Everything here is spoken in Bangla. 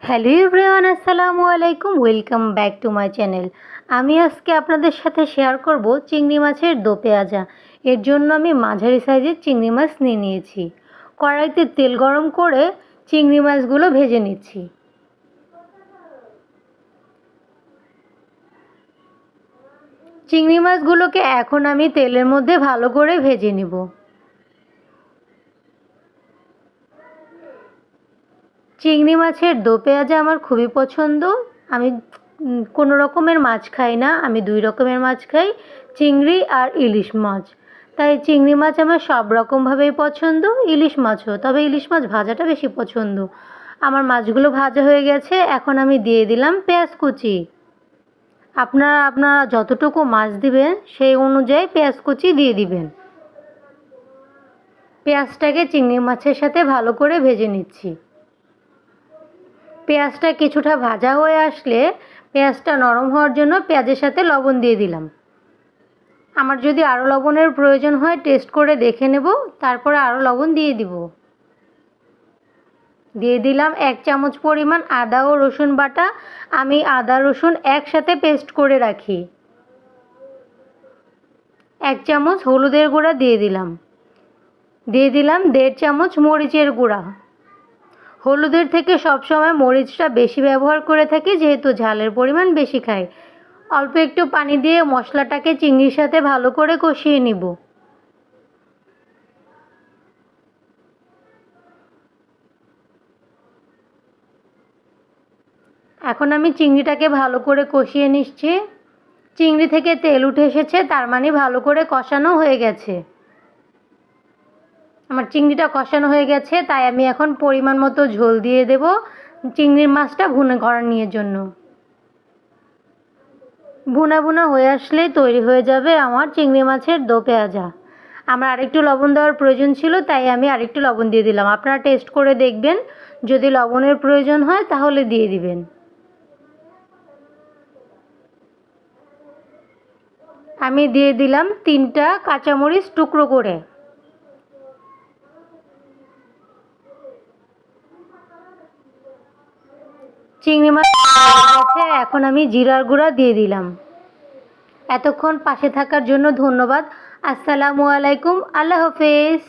হ্যালো এভরিওয়ান, আসসালামু আলাইকুম। Welcome back to my channel. আমি আজকে আপনাদের সাথে শেয়ার করব চিংড়ি মাছের দো পেঁয়াজা। এর জন্য আমি মাঝারি সাইজের চিংড়ি মাছ নিয়ে নিয়েছি। কড়াইতে তেল গরম করে চিংড়ি মাছগুলো ভেজে নিচ্ছি। চিংড়ি মাছগুলোকে এখন আমি তেলের মধ্যে ভালো করে ভেজে নেব। চিংড়ি মাছের দো পেঁয়াজা আমার খুবই পছন্দ। আমি কোনো রকমের মাছ খাই না, আমি দুই রকমের মাছ খাই, চিংড়ি আর ইলিশ মাছ। তাই চিংড়ি মাছ আমার সব রকমভাবেই পছন্দ, ইলিশ মাছও, তবে ইলিশ মাছ ভাজাটা বেশি পছন্দ। আমার মাছগুলো ভাজা হয়ে গেছে, এখন আমি দিয়ে দিলাম পেঁয়াজ কুচি। আপনারা যতটুকু মাছ দিবেন সেই অনুযায়ী পেঁয়াজ কুচি দিয়ে দিবেন। পেঁয়াজটাকে চিংড়ি মাছের সাথে ভালো করে ভেজে নিচ্ছি। পেঁয়াজটা কিছুটা ভাজা হয়ে আসলে পেঁয়াজটা নরম হওয়ার জন্য পেঁয়াজের সাথে লবণ দিয়ে দিলাম। আমার যদি আরও লবণের প্রয়োজন হয় টেস্ট করে দেখে নেব, তারপরে আরও লবণ দিয়ে দিব। দিয়ে দিলাম 1 চামচ পরিমাণ আদা ও রসুন বাটা। আমি আদা রসুন একসাথে পেস্ট করে রাখি। 1 চামচ হলুদের গুঁড়া দিয়ে দিলাম। দিয়ে দিলাম 1.5 চামচ মরিচের গুঁড়া। হলুদের থেকে সবসময় মরিচটা বেশি ব্যবহার করে থাকি, যেহেতু ঝালের পরিমাণ বেশি খাই। অল্প একটু পানি দিয়ে মশলাটাকে চিংড়ির সাথে ভালো করে কষিয়ে নিব। এখন আমি চিংড়িটাকে ভালো করে কষিয়ে নিচ্ছি। চিংড়ি থেকে তেল উঠে এসেছে, তার মানে ভালো করে কষানো হয়ে গেছে। আমার চিংড়িটা কষানো হয়ে গেছে, তাই আমি এখন পরিমাণ মতো ঝোল দিয়ে দেব চিংড়ির মাছটা ভুনা করার জন্য। ভুনা ভুনা হয়ে আসলেই তৈরি হয়ে যাবে আমার চিংড়ি মাছের দো পেঁয়াজা। আমার আরেকটু লবণ দেওয়ার প্রয়োজন ছিল, তাই আমি আরেকটু লবণ দিয়ে দিলাম। আপনারা টেস্ট করে দেখবেন, যদি লবণের প্রয়োজন হয় তাহলে দিয়ে দিবেন। আমি দিয়ে দিলাম 3টা কাঁচামরিচ টুকরো করে। চিংড়ি মাছ আছে, এখন আমি জিরার গুঁড়া দিয়ে দিলাম। এতক্ষণ পাশে থাকার জন্য ধন্যবাদ। আসসালামু আলাইকুম, আল্লাহ হাফেজ।